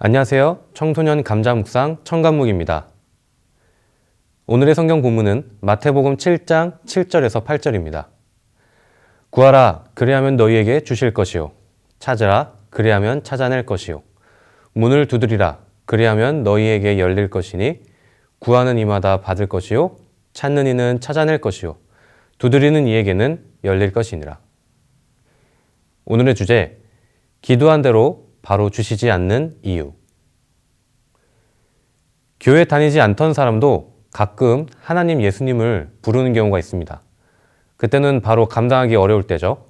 안녕하세요. 청소년 감자 묵상 청감묵입니다. 오늘의 성경 본문은 마태복음 7장 7절에서 8절입니다. 구하라, 그리하면 너희에게 주실 것이요. 찾으라, 그리하면 찾아낼 것이요. 문을 두드리라, 그리하면 너희에게 열릴 것이니 구하는 이마다 받을 것이요. 찾는 이는 찾아낼 것이요. 두드리는 이에게는 열릴 것이니라. 오늘의 주제, 기도한 대로 바로 주시지 않는 이유. 교회 다니지 않던 사람도 가끔 하나님 예수님을 부르는 경우가 있습니다. 그때는 바로 감당하기 어려울 때죠.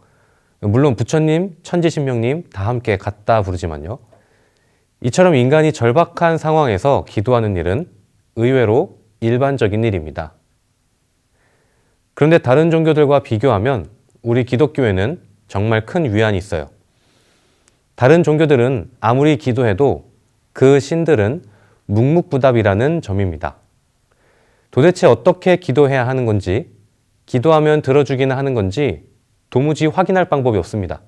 물론 부처님, 천지신명님 다 함께 갖다 부르지만요. 이처럼 인간이 절박한 상황에서 기도하는 일은 의외로 일반적인 일입니다. 그런데 다른 종교들과 비교하면 우리 기독교에는 정말 큰 위안이 있어요. 다른 종교들은 아무리 기도해도 그 신들은 묵묵부답이라는 점입니다. 도대체 어떻게 기도해야 하는 건지, 기도하면 들어주기는 하는 건지 도무지 확인할 방법이 없습니다.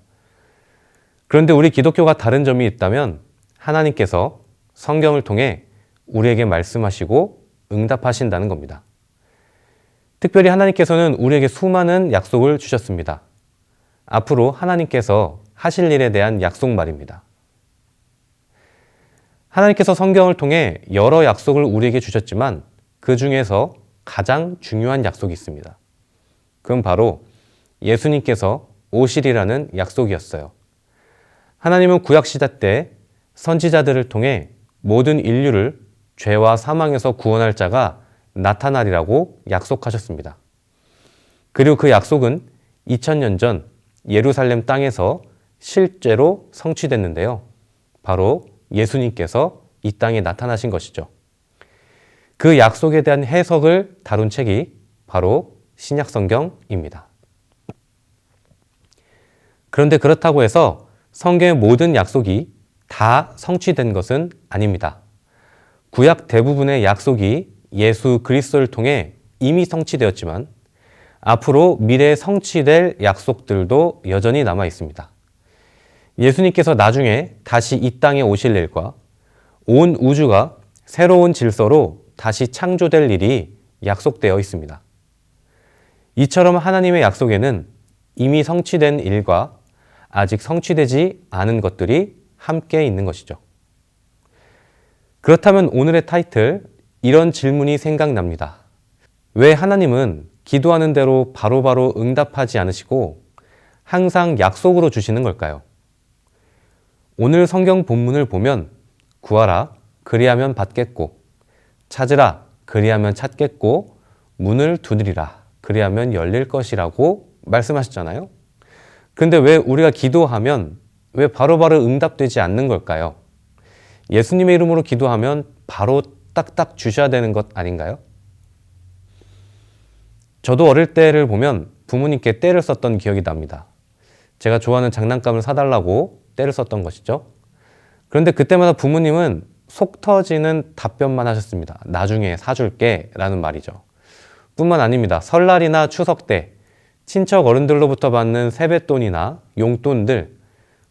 그런데 우리 기독교가 다른 점이 있다면 하나님께서 성경을 통해 우리에게 말씀하시고 응답하신다는 겁니다. 특별히 하나님께서는 우리에게 수많은 약속을 주셨습니다. 앞으로 하나님께서 하실 일에 대한 약속 말입니다. 하나님께서 성경을 통해 여러 약속을 우리에게 주셨지만 그 중에서 가장 중요한 약속이 있습니다. 그건 바로 예수님께서 오시리라는 약속이었어요. 하나님은 구약시대 때 선지자들을 통해 모든 인류를 죄와 사망에서 구원할 자가 나타나리라고 약속하셨습니다. 그리고 그 약속은 2000년 전 예루살렘 땅에서 실제로 성취됐는데요. 바로 예수님께서 이 땅에 나타나신 것이죠. 그 약속에 대한 해석을 다룬 책이 바로 신약성경입니다. 그런데 그렇다고 해서 성경의 모든 약속이 다 성취된 것은 아닙니다. 구약 대부분의 약속이 예수 그리스도를 통해 이미 성취되었지만 앞으로 미래에 성취될 약속들도 여전히 남아 있습니다. 예수님께서 나중에 다시 이 땅에 오실 일과 온 우주가 새로운 질서로 다시 창조될 일이 약속되어 있습니다. 이처럼 하나님의 약속에는 이미 성취된 일과 아직 성취되지 않은 것들이 함께 있는 것이죠. 그렇다면 오늘의 타이틀, 이런 질문이 생각납니다. 왜 하나님은 기도하는 대로 바로바로 응답하지 않으시고 항상 약속으로 주시는 걸까요? 오늘 성경 본문을 보면 구하라, 그리하면 받겠고, 찾으라, 그리하면 찾겠고, 문을 두드리라, 그리하면 열릴 것이라고 말씀하셨잖아요. 근데 왜 우리가 기도하면 왜 바로바로 응답되지 않는 걸까요? 예수님의 이름으로 기도하면 바로 딱딱 주셔야 되는 것 아닌가요? 저도 어릴 때를 보면 부모님께 떼를 썼던 기억이 납니다. 제가 좋아하는 장난감을 사달라고 떼를 썼던 것이죠. 그런데 그때마다 부모님은 속 터지는 답변만 하셨습니다. 나중에 사줄게 라는 말이죠. 뿐만 아닙니다. 설날이나 추석 때 친척 어른들로부터 받는 세뱃돈이나 용돈들,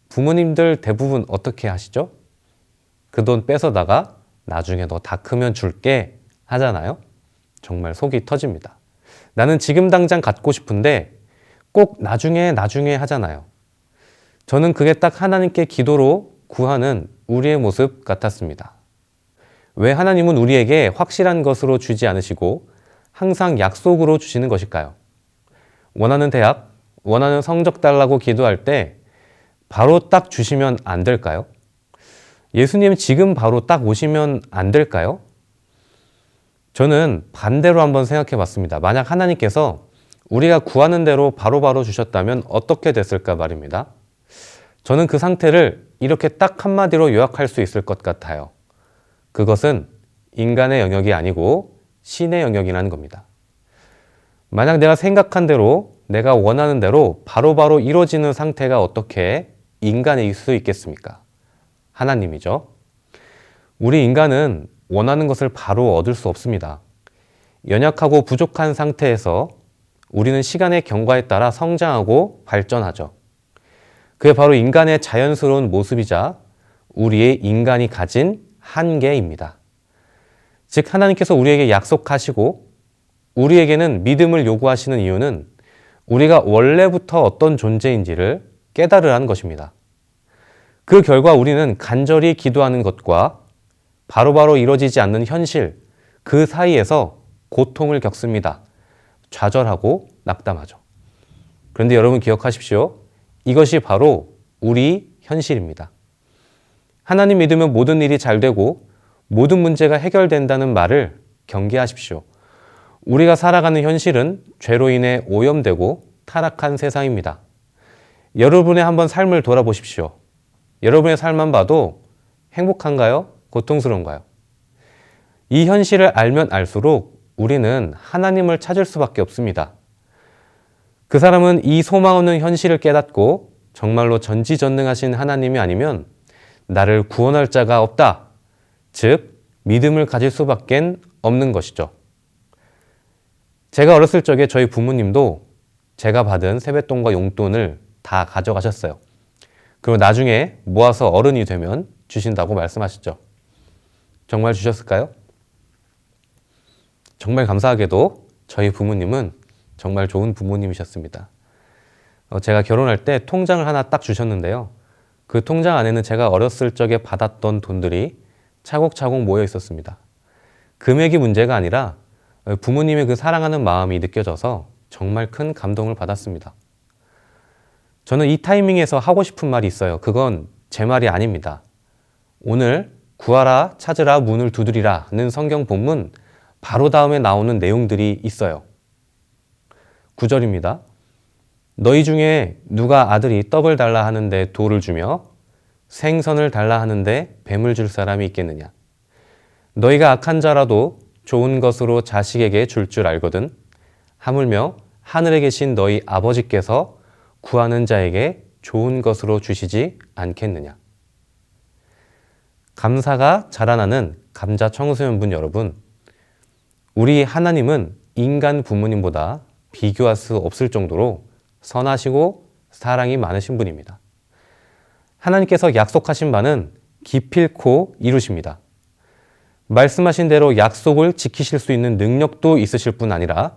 부모님들 대부분 어떻게 하시죠? 그 돈 뺏어다가 나중에 너 다 크면 줄게 하잖아요. 정말 속이 터집니다. 나는 지금 당장 갖고 싶은데 꼭 나중에 하잖아요. 저는 그게 딱 하나님께 기도로 구하는 우리의 모습 같았습니다. 왜 하나님은 우리에게 확실한 것으로 주지 않으시고 항상 약속으로 주시는 것일까요? 원하는 대학, 원하는 성적 달라고 기도할 때 바로 딱 주시면 안 될까요? 예수님 지금 바로 딱 오시면 안 될까요? 저는 반대로 한번 생각해 봤습니다. 만약 하나님께서 우리가 구하는 대로 바로바로 주셨다면 어떻게 됐을까 말입니다. 저는 그 상태를 이렇게 딱 한마디로 요약할 수 있을 것 같아요. 그것은 인간의 영역이 아니고 신의 영역이라는 겁니다. 만약 내가 생각한 대로, 내가 원하는 대로 바로바로 이루어지는 상태가 어떻게 인간일 수 있겠습니까? 하나님이죠. 우리 인간은 원하는 것을 바로 얻을 수 없습니다. 연약하고 부족한 상태에서 우리는 시간의 경과에 따라 성장하고 발전하죠. 그게 바로 인간의 자연스러운 모습이자 우리의 인간이 가진 한계입니다. 즉 하나님께서 우리에게 약속하시고 우리에게는 믿음을 요구하시는 이유는 우리가 원래부터 어떤 존재인지를 깨달으라는 것입니다. 그 결과 우리는 간절히 기도하는 것과 바로바로 이루어지지 않는 현실, 그 사이에서 고통을 겪습니다. 좌절하고 낙담하죠. 그런데 여러분 기억하십시오. 이것이 바로 우리 현실입니다. 하나님 믿으면 모든 일이 잘 되고 모든 문제가 해결된다는 말을 경계하십시오. 우리가 살아가는 현실은 죄로 인해 오염되고 타락한 세상입니다. 여러분의 한번 삶을 돌아보십시오. 여러분의 삶만 봐도 행복한가요? 고통스러운가요? 이 현실을 알면 알수록 우리는 하나님을 찾을 수밖에 없습니다. 그 사람은 이 소망 없는 현실을 깨닫고 정말로 전지전능하신 하나님이 아니면 나를 구원할 자가 없다. 즉, 믿음을 가질 수밖에 없는 것이죠. 제가 어렸을 적에 저희 부모님도 제가 받은 세뱃돈과 용돈을 다 가져가셨어요. 그리고 나중에 모아서 어른이 되면 주신다고 말씀하셨죠. 정말 주셨을까요? 정말 감사하게도 저희 부모님은 정말 좋은 부모님이셨습니다. 제가 결혼할 때 통장을 하나 딱 주셨는데요. 그 통장 안에는 제가 어렸을 적에 받았던 돈들이 차곡차곡 모여 있었습니다. 금액이 문제가 아니라 부모님의 그 사랑하는 마음이 느껴져서 정말 큰 감동을 받았습니다. 저는 이 타이밍에서 하고 싶은 말이 있어요. 그건 제 말이 아닙니다. 오늘 구하라, 찾으라, 문을 두드리라는 성경 본문 바로 다음에 나오는 내용들이 있어요. 9절입니다. 너희 중에 누가 아들이 떡을 달라 하는데 돌을 주며 생선을 달라 하는데 뱀을 줄 사람이 있겠느냐. 너희가 악한 자라도 좋은 것으로 자식에게 줄 줄 알거든. 하물며 하늘에 계신 너희 아버지께서 구하는 자에게 좋은 것으로 주시지 않겠느냐. 감사가 자라나는 감자 청소년분 여러분, 우리 하나님은 인간 부모님보다 비교할 수 없을 정도로 선하시고 사랑이 많으신 분입니다. 하나님께서 약속하신 바는 기필코 이루십니다. 말씀하신 대로 약속을 지키실 수 있는 능력도 있으실 뿐 아니라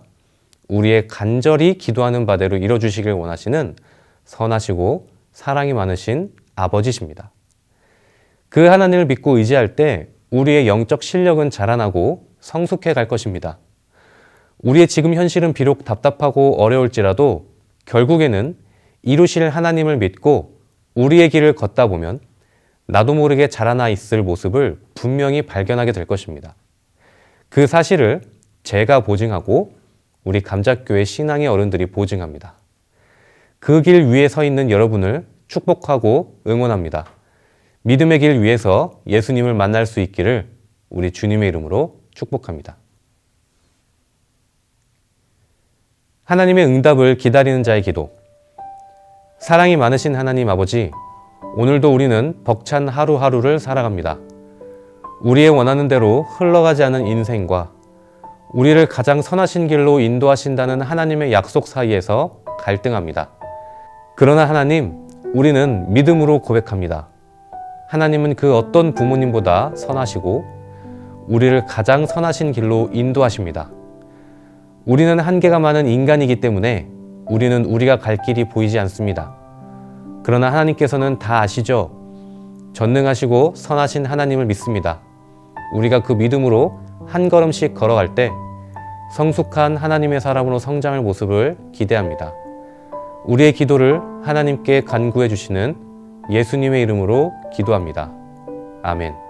우리의 간절히 기도하는 바대로 이뤄주시길 원하시는 선하시고 사랑이 많으신 아버지십니다. 그 하나님을 믿고 의지할 때 우리의 영적 실력은 자라나고 성숙해 갈 것입니다. 우리의 지금 현실은 비록 답답하고 어려울지라도 결국에는 이루실 하나님을 믿고 우리의 길을 걷다 보면 나도 모르게 자라나 있을 모습을 분명히 발견하게 될 것입니다. 그 사실을 제가 보증하고 우리 감작교회 신앙의 어른들이 보증합니다. 그 길 위에 서 있는 여러분을 축복하고 응원합니다. 믿음의 길 위에서 예수님을 만날 수 있기를 우리 주님의 이름으로 축복합니다. 하나님의 응답을 기다리는 자의 기도. 사랑이 많으신 하나님 아버지, 오늘도 우리는 벅찬 하루하루를 살아갑니다. 우리의 원하는 대로 흘러가지 않은 인생과 우리를 가장 선하신 길로 인도하신다는 하나님의 약속 사이에서 갈등합니다. 그러나 하나님, 우리는 믿음으로 고백합니다. 하나님은 그 어떤 부모님보다 선하시고 우리를 가장 선하신 길로 인도하십니다. 우리는 한계가 많은 인간이기 때문에 우리는 우리가 갈 길이 보이지 않습니다. 그러나 하나님께서는 다 아시죠? 전능하시고 선하신 하나님을 믿습니다. 우리가 그 믿음으로 한 걸음씩 걸어갈 때 성숙한 하나님의 사람으로 성장할 모습을 기대합니다. 우리의 기도를 하나님께 간구해 주시는 예수님의 이름으로 기도합니다. 아멘.